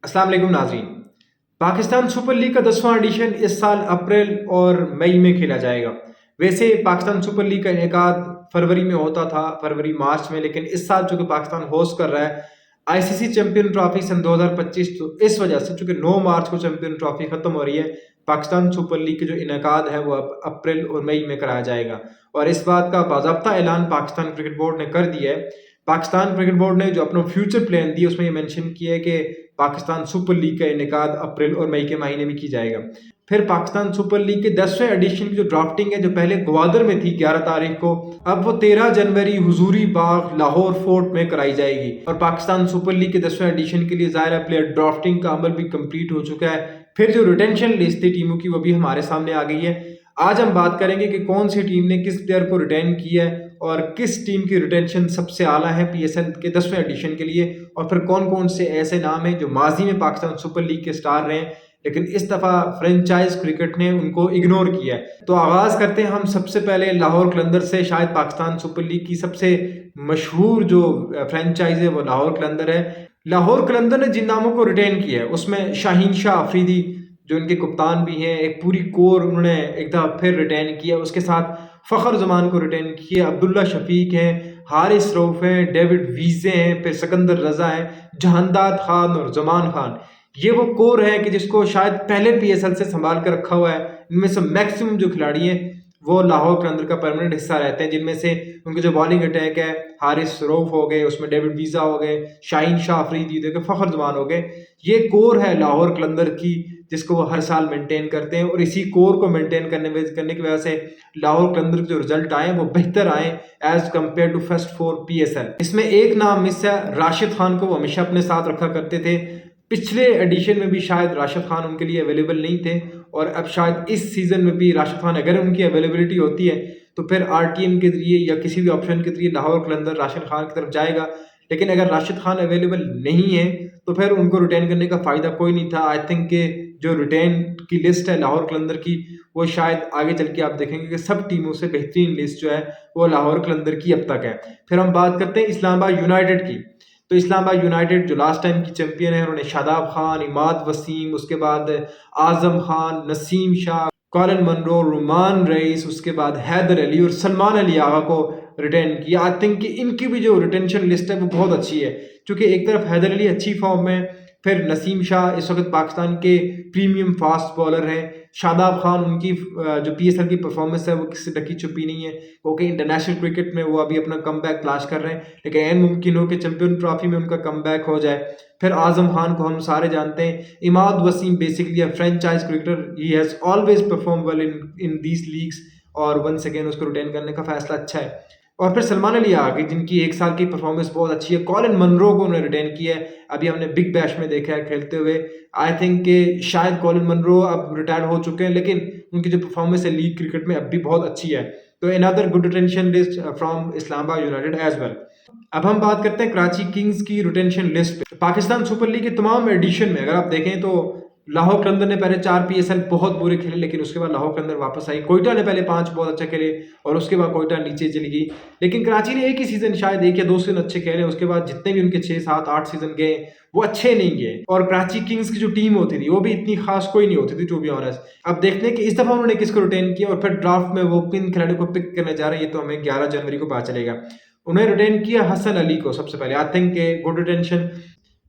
अस्सलाम वालेकुम नाज़रीन। पाकिस्तान सुपर लीग का 10वां एडिशन इस साल अप्रैल और मई में खेला जाएगा। वैसे पाकिस्तान सुपर लीग का इनेकाद फरवरी में होता था, फरवरी मार्च में, लेकिन इस साल चूंकि पाकिस्तान होस्ट कर रहा है आईसीसी चैंपियन ट्रॉफी सन 2025, तो इस वजह से चूंकि 9 मार्च को चैंपियन ट्रॉफी खत्म हो रही है, पाकिस्तान सुपर लीग के जो इनेकाद है वो अब अप्रैल और मई में कराया जाएगा। और इस बात का बाज़ाब्ता ऐलान पाकिस्तान क्रिकेट बोर्ड ने कर दिया है। पाकिस्तान क्रिकेट बोर्ड ने जो अपना फ्यूचर प्लान दिया उसमें ये मेंशन किया है कि पाकिस्तान सुपर लीग का इनेकाद अप्रैल और मई के महीने में की जाएगा। फिर पाकिस्तान सुपर लीग के 10वें एडिशन की जो ड्राफ्टिंग है, जो पहले ग्वादर में थी 11 तारीख को, अब वो 13 जनवरी हुजूरी बाग लाहौर फोर्ट में कराई जाएगी। और पाकिस्तान सुपर लीग के 10वें एडिशन के लिए ज़ाहिर प्लेयर ड्राफ्टिंग का अमल भी कंप्लीट हो चुका है। फिर जो रिटेंशन लिस्ट थी टीमों की वो भी हमारे सामने आ गई है। आज हम बात करेंगे कि कौन सी टीम ने किस प्लेयर को रिटेन किया है और किस टीम की रिटेंशन सबसे आला है पीएसएल के 10वें एडिशन के लिए, और फिर कौन कौन से ऐसे नाम हैं जो माजी में पाकिस्तान सुपर लीग के स्टार रहे हैं लेकिन इस दफ़ा फ्रेंचाइज क्रिकेट ने उनको इग्नोर किया है। तो आगाज़ करते हैं हम सबसे पहले लाहौर कलंदर से। शायद पाकिस्तान सुपर लीग की सबसे मशहूर जो फ्रेंचाइज है वो लाहौर कलंदर है। लाहौर कलंदर ने जिन नामों को रिटेन किया है उसमें शाहीन शाह अफरीदी जो इनके कप्तान भी हैं, एक पूरी कोर उन्होंने एक दफ़ा फिर रिटेन किया। उसके साथ फ़खर जमान को रिटेन किया, अब्दुल्ला शफीक हैं, हारिस रऊफ हैं, डेविड वीज़े हैं, फिर सिकंदर रजा है, जहानदाद खान और जमान खान। ये वो कोर है कि जिसको शायद पहले पीएसएल से संभाल कर रखा हुआ है। इनमें से मैक्सिमम जो खिलाड़ी हैं वो लाहौर कलंदर का परमानेंट हिस्सा रहते हैं, जिनमें से उनके जो बॉलिंग अटैक है हारिस रऊफ हो गए, उसमें डेविड वीज़ा हो गए, शाहीन शाह अफरीदी हो गए, फ़खर जमान हो गए। ये कोर है लाहौर कलंदर की जिसको वो हर साल मेंटेन करते हैं, और इसी कोर को मेंटेन करने की वजह से लाहौर कलंदर के जो रिजल्ट आए वो बेहतर आए as compared to first 4 PSL. इसमें एक नाम मिस है, राशिद खान को वो हमेशा अपने साथ रखा करते थे। पिछले एडिशन में भी शायद राशिद खान उनके लिए अवेलेबल नहीं थे, और अब शायद इस सीजन में भी राशिद खान अगर उनकी अवेलेबिलिटी होती है तो फिर आरटीएम के जरिए या किसी भी ऑप्शन के जरिए लाहौर कलंदर राशिद खान की तरफ जाएगा। लेकिन अगर राशिद खान अवेलेबल नहीं है तो फिर उनको रिटेन करने का फ़ायदा कोई नहीं था। आई थिंक के जो रिटेन की लिस्ट है लाहौर कलंदर की वो शायद आगे चल के आप देखेंगे कि सब टीमों से बेहतरीन लिस्ट जो है वो लाहौर कलंदर की अब तक है। फिर हम बात करते हैं इस्लामाबाद यूनाइटेड की। तो इस्लामाबाद यूनाइटेड जो लास्ट टाइम की चैंपियन है, उन्होंने शादाब खान, इमाद वसीम, उसके बाद Azam Khan, Naseem Shah, Colin Munro, रुमान rice, उसके बाद हैदर अली और सलमान अली आगा को रिटेन किया। आई थिंक कि इनकी भी जो रिटेंशन लिस्ट है वो बहुत अच्छी है, क्योंकि एक तरफ हैदर अली अच्छी फॉर्म में, फिर नसीम शाह इस वक्त पाकिस्तान के प्रीमियम फास्ट बॉलर हैं, शादाब खान उनकी जो पीएसएल की परफॉर्मेंस है वो किसी ढकी छुपी नहीं है, क्योंकि इंटरनेशनल क्रिकेट में वो अभी अपना कमबैक तलाश कर रहे हैं, लेकिन ऐन मुमकिन हो कि चैंपियन ट्रॉफी में उनका कमबैक हो जाए। फिर आजम खान को हम सारे जानते हैं। Imad Wasim basically a franchise cricketer, he has always perform well in these leagues, और वंस अगेन उसको रिटेन करने का फैसला अच्छा है। और फिर सलमान अली आ गए जिनकी एक साल की परफॉर्मेंस बहुत अच्छी है। कॉलिन मनरो को उन्होंने रिटेन किया है, अभी हमने बिग बैश में देखा है खेलते हुए। आई थिंक कि शायद कॉलिन मनरो अब रिटायर हो चुके हैं, लेकिन उनकी जो परफॉर्मेंस है लीग क्रिकेट में अब भी बहुत अच्छी है। तो another good retention list from Islamabad United as well. अब हम बात करते हैं कराची किंग्स की रिटेंशन लिस्ट पे। पाकिस्तान सुपर लीग के तमाम एडिशन में अगर आप देखें तो लाहौर कलंदर ने पहले 4 पीएसएल बहुत बुरे खेले, लेकिन उसके बाद लाहौर कलंदर वापस आई। कोयटा ने पहले 5 बहुत अच्छे खेले और उसके बाद कोयटा नीचे चली गई। लेकिन कराची ने एक ही सीजन, शायद 1 या 2 सीजन अच्छे खेले, उसके बाद जितने भी उनके 6, 7, 8 सीजन गए वो अच्छे नहीं गए। और कराची किंग्स की जो टीम होती थी वो भी इतनी खास कोई नहीं होती थी, टू बी ऑनेस्ट। अब देखते हैं कि इस दफा उन्होंने किसको रिटेन किया और फिर ड्राफ्ट में वो किन खिलाड़ियों को पिक करने जा रहे हैं, ये तो हमें 11 जनवरी को पता चलेगा। उन्हें रिटेन किया हसन अली को सबसे पहले, आई थिंक गुड रिटेंशन।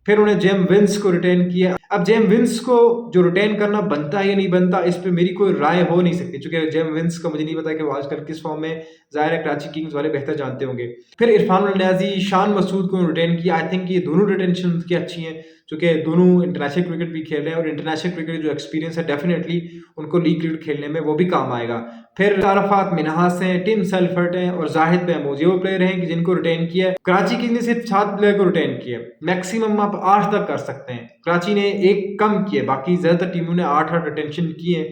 फिर उन्हें जेम विंस को रिटेन किया। अब जेम विंस को जो रिटेन करना बनता है या नहीं बनता, इस पे मेरी कोई राय हो नहीं सकती, क्योंकि जेम विंस का मुझे नहीं पता कि वो आजकल किस फॉर्म में। जाहिर है कराची किंग्स वाले बेहतर जानते होंगे। फिर इरफान नियाजी, शान मसूद को रिटेन किया। आई थिंक ये दोनों रिटेंशन की अच्छी हैं, क्योंकि दोनों इंटरनेशनल क्रिकेट भी खेल रहे हैं और इंटरनेशनल क्रिकेट जो एक्सपीरियंस है डेफिनेटली उनको लीग क्रिकेट खेलने में वो भी काम आएगा। फिर अरफात मिनहास हैं, टिम सेल्फर्ट हैं और जाहिद महमूद, ये वो प्लेयर हैं कि जिनको रिटेन किया है। कराची किंग्स ने सिर्फ 7 प्लेयर को रिटेन किया, मैक्सिमम आप 8 तक कर सकते हैं। कराची ने एक कम किए, बाकी ज्यादातर टीमों ने 8 रिटेंशन किए।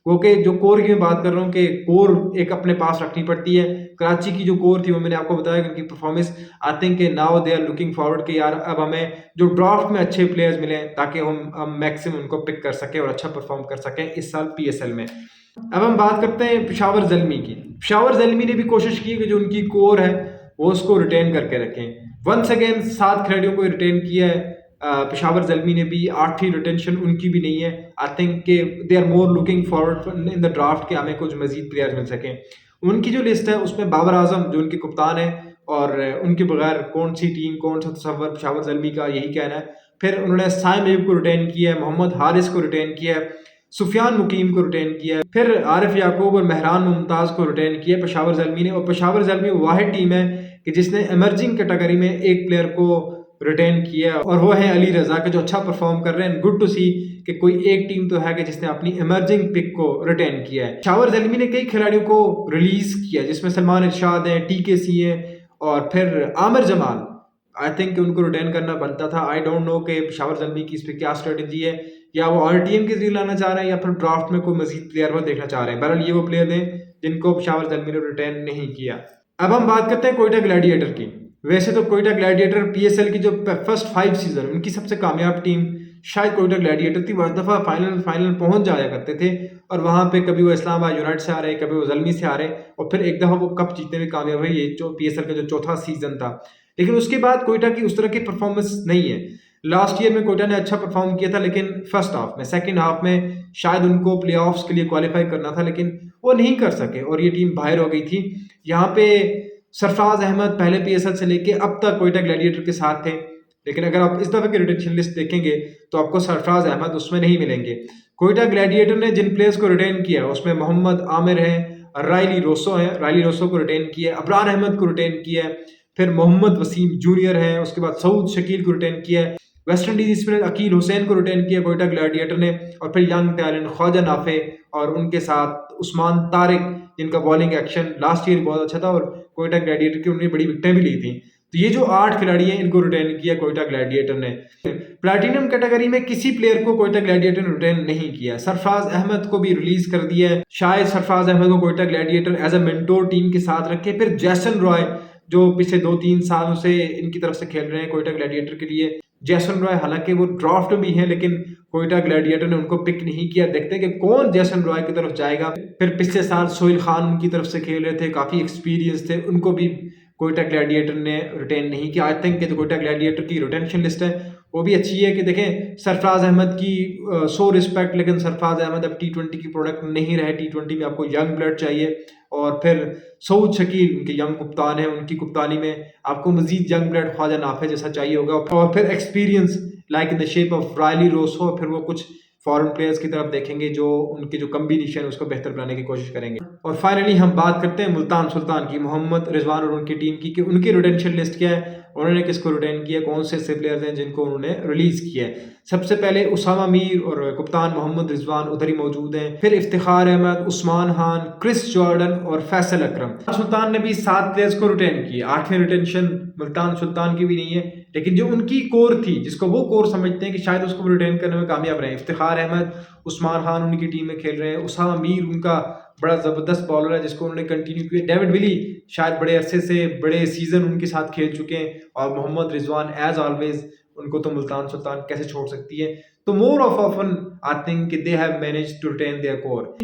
क्योंकि जो कोर की मैं बात कर रहा हूँ कि कोर एक अपने पास रखनी पड़ती है। कराची की जो कोर थी वो मैंने आपको बताया कि उनकी performance, I think now they are looking forward कि यार अब हमें जो ड्राफ्ट में अच्छे प्लेयर्स मिले ताकि हम मैक्सिमम उनको पिक कर सकें और अच्छा परफॉर्म कर सकें इस साल पीएसएल में। अब हम बात करते हैं पेशावर ज़ल्मी की। पेशावर ज़ल्मी ने भी कोशिश की कि जो उनकी कोर है वो उसको रिटेन करके रखें। वंस अगेन 7 खिलाड़ियों को रिटेन किया है। पेशावर ज़ल्मी ने भी 8वीं रिटेंशन उनकी भी नहीं है। आई थिंक कि they are more looking forward in the draft कि हमें कुछ मज़ीद प्लेयर्स मिल सकें। उनकी जो लिस्ट है उसमें बाबर आज़म जो उनके कप्तान है, और उनके बगैर कौन सी टीम, कौन सा तसव्वुर, पेशावर ज़ल्मी का यही कहना है। फिर उन्होंने साइम अयूब को रिटेन किया है, मोहम्मद हारिस को रिटेन किया है, सुफियान मुकीम को रिटेन किया है, फिर आरिफ याकूब और महरान मुमताज़ को रिटेन किया है पेशावर ज़ल्मी ने। और पेशावर ज़ल्मी वाहिद टीम है कि जिसने इमर्जिंग कैटेगरी में एक प्लेयर को रिटेन किया, और वो है अली रज़ा के, जो अच्छा परफॉर्म कर रहे हैं। गुड टू सी कि कोई एक टीम तो है कि जिसने अपनी इमर्जिंग पिक को रिटेन किया है। पेशावर ज़ल्मी ने कई खिलाड़ियों को रिलीज किया जिसमें सलमान इरशाद हैं, TKC हैं, और फिर आमिर जमाल। आई थिंक उनको रिटेन करना बनता था। आई डोंट नो कि पेशावर ज़ल्मी की इस पर क्या स्ट्रेटजी है, या वो RTM के जरिए लाना चाह रहे हैं या फिर ड्राफ्ट में कोई मजीद प्लेयर वो देखना चाह रहे हैं। बहरहाल ये वो प्लेयर हैं जिनको पेशावर ज़ल्मी ने रिटेन नहीं किया। अब हम बात करते हैं कोयटा ग्लैडिएटर की। वैसे तो कोयटा ग्लैडिएटर PSL की जो फर्स्ट 5 सीजन उनकी सबसे कामयाब टीम शायद कोयटा ग्लैडिएटर थी। बहुत दफ़ा फाइनल पहुंच जाया करते थे, और वहां पे कभी वो इस्लामाबाद यूनाइटेड से आ रहे, कभी वो ज़ल्मी से आ रहे, और फिर एक दफ़ा वो कप जीतने में कामयाब हुए, ये जो PSL का जो चौथा सीजन था। लेकिन उसके बाद कोयटा की उस तरह की परफॉर्मेंस नहीं है। लास्ट ईयर में कोयटा ने अच्छा परफॉर्म किया था, लेकिन फर्स्ट हाफ में, सेकंड हाफ में शायद उनको प्लेऑफ्स के लिए क्वालिफाई करना था, लेकिन वो नहीं कर सके और ये टीम बाहर हो गई थी। यहाँ पे सरफराज अहमद पहले PSL से लेके अब तक कोयटा ग्लैडिएटर के साथ थे, लेकिन अगर आप इस दफ़े की रिटेंशन लिस्ट देखेंगे तो आपको सरफराज अहमद उसमें नहीं मिलेंगे। कोयटा ग्लैडिएटर ने जिन प्लेयर्स को रिटेन किया उसमें मोहम्मद आमिर है, रायली रोसो है, रायली रोसो को रिटेन किया, अबरार अहमद को रिटेन किया है, फिर मोहम्मद वसीम जूनियर है, उसके बाद सऊद शकील को रिटेन किया है, West Indies spinner Akeel Hosein को रिटेन किया कोयटा ग्लैडिएटर ने, और फिर यंग टैलेंट ख्वाजा नाफे, और उनके साथ उस्मान तारिक जिनका बॉलिंग एक्शन लास्ट ईयर बहुत अच्छा था, और कोयटा ग्लैडिएटर की उन्होंने बड़ी विकेटें भी ली थी। तो ये जो 8 खिलाड़ी हैं इनको रिटेन किया कोयटा ग्लैडिएटर ने। प्लैटिनम कैटेगरी में किसी प्लेयर को कोयटा ग्लैडिएटर ने रिटेन नहीं किया। सरफराज अहमद को भी रिलीज कर दिया है। शायद सरफराज अहमद को Quetta gladiator as a mentor team के साथ रखे। फिर जैसन रॉय जो पिछले 2-3 सालों से इनकी तरफ से खेल रहे हैं कोयटा ग्लैडिएटर के लिए। जैसन रॉय हालांकि वो ड्राफ्ट में भी हैं, लेकिन कोयटा ग्लैडिएटर ने उनको पिक नहीं किया। देखते हैं कि कौन जैसन रॉय की तरफ जाएगा। फिर पिछले साल सोहेल खान उनकी तरफ से खेल रहे थे, काफ़ी एक्सपीरियंस थे, उनको भी कोयटा ग्लैडिएटर ने रिटेन नहीं किया। आई थिंक कि जो कोयटा ग्लैडिएटर की रिटेंशन लिस्ट है वो भी अच्छी है कि देखें सरफराज अहमद की सो रिस्पेक्ट, लेकिन सरफराज अहमद अब T20 की प्रोडक्ट नहीं रहे। T20 में आपको यंग ब्लड चाहिए, और फिर सऊद शकील उनके यंग कप्तान हैं, उनकी कप्तानी में आपको मजीद यंग ब्लड ख्वाजा नाफे जैसा चाहिए होगा, और फिर experience like in the shape of Rilee Rossouw. फिर वो कुछ फॉरेन प्लेयर्स की तरफ देखेंगे जो उनके जो कम्बिनेशन है उसको बेहतर बनाने की कोशिश करेंगे। और फाइनली हम बात करते हैं मुल्तान सुल्तान की, मोहम्मद रिजवान और उनकी टीम की, कि उनकी रिटेंशन लिस्ट क्या है, उन्होंने किसको रिटेन किया, कौन से ऐसे प्लेयर्स हैं जिनको उन्होंने रिलीज किया है। सबसे पहले उसामा मीर और कप्तान मोहम्मद रिजवान उधर ही मौजूद हैं। फिर इफ्तिखार अहमद, उस्मान खान, क्रिस जॉर्डन और फैसल अकरम। सुल्तान ने भी 7 प्लेयर्स को रिटेन किया। 8वीं रिटेंशन मुल्तान सुल्तान की भी नहीं है, लेकिन जो उनकी कोर थी, जिसको वो कोर समझते हैं कि शायद उसको रिटेन करने में कामयाब रहे। इफ्तिखार अहमद, उस्मान खान उनकी टीम में खेल रहे हैं, उसामा मीर उनका बड़ा ज़बरदस्त बॉलर है जिसको उन्होंने कंटिन्यू किया। डेविड विली शायद बड़े अरसे से बड़े सीजन उनके साथ खेल चुके हैं, और मोहम्मद रिजवान एज ऑलवेज उनको तो मुल्तान सुल्तान कैसे छोड़ सकती है। तो more of often I think they have managed to retain their core.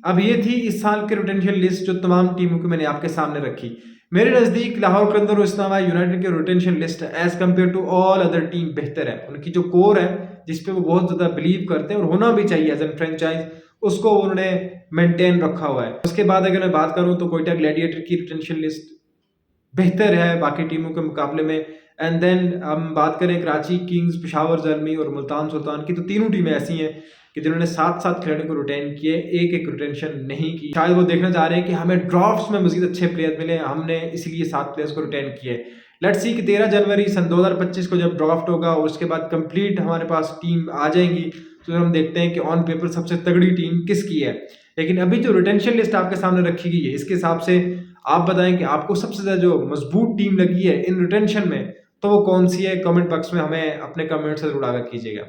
अब ये थी इस साल की रिटेंशन लिस्ट जो तमाम टीमों की मैंने आपके सामने रखी। मेरे नज़दीक लाहौर कलंदर और इस्लामाबाद यूनाइटेड की retention list as compared to all other team बेहतर है। उनकी जो कोर है जिस पे वो बहुत ज़्यादा बिलीव करते हैं और होना भी चाहिए एज एन फ्रेंचाइज, उसको उन्होंने मेंटेन रखा हुआ है। उसके बाद अगर मैं बात करूं तो कोयटा ग्लैडिएटर की रिटेंशन लिस्ट बेहतर है बाकी टीमों के मुकाबले में। एंड देन हम बात करें कराची किंग्स, पेशावर ज़ल्मी और मुल्तान सुल्तान की, तो तीनों टीमें ऐसी हैं कि जिन्होंने 7-7 खिलाड़ियों को रिटेन किए, एक रिटेंशन नहीं की। शायद वो देखना चाह रहे हैं कि हमें ड्राफ्ट्स में मजीद अच्छे प्लेयर मिले, हमने इसीलिए 7 प्लेयर्स को रिटेन किए। लेट्स सी कि 13 जनवरी सन 2025 को जब ड्राफ्ट होगा और उसके बाद कंप्लीट हमारे पास टीम आ जाएंगी, तो हम देखते हैं कि ऑन पेपर सबसे तगड़ी टीम किसकी है। लेकिन अभी जो रिटेंशन लिस्ट आपके सामने रखी गई है, इसके हिसाब से आप बताएं कि आपको सबसे ज़्यादा जो मजबूत टीम लगी है इन रिटेंशन में, तो वो कौन सी है। कमेंट बॉक्स में हमें अपने कमेंट से जुड़ा कर कीजिएगा।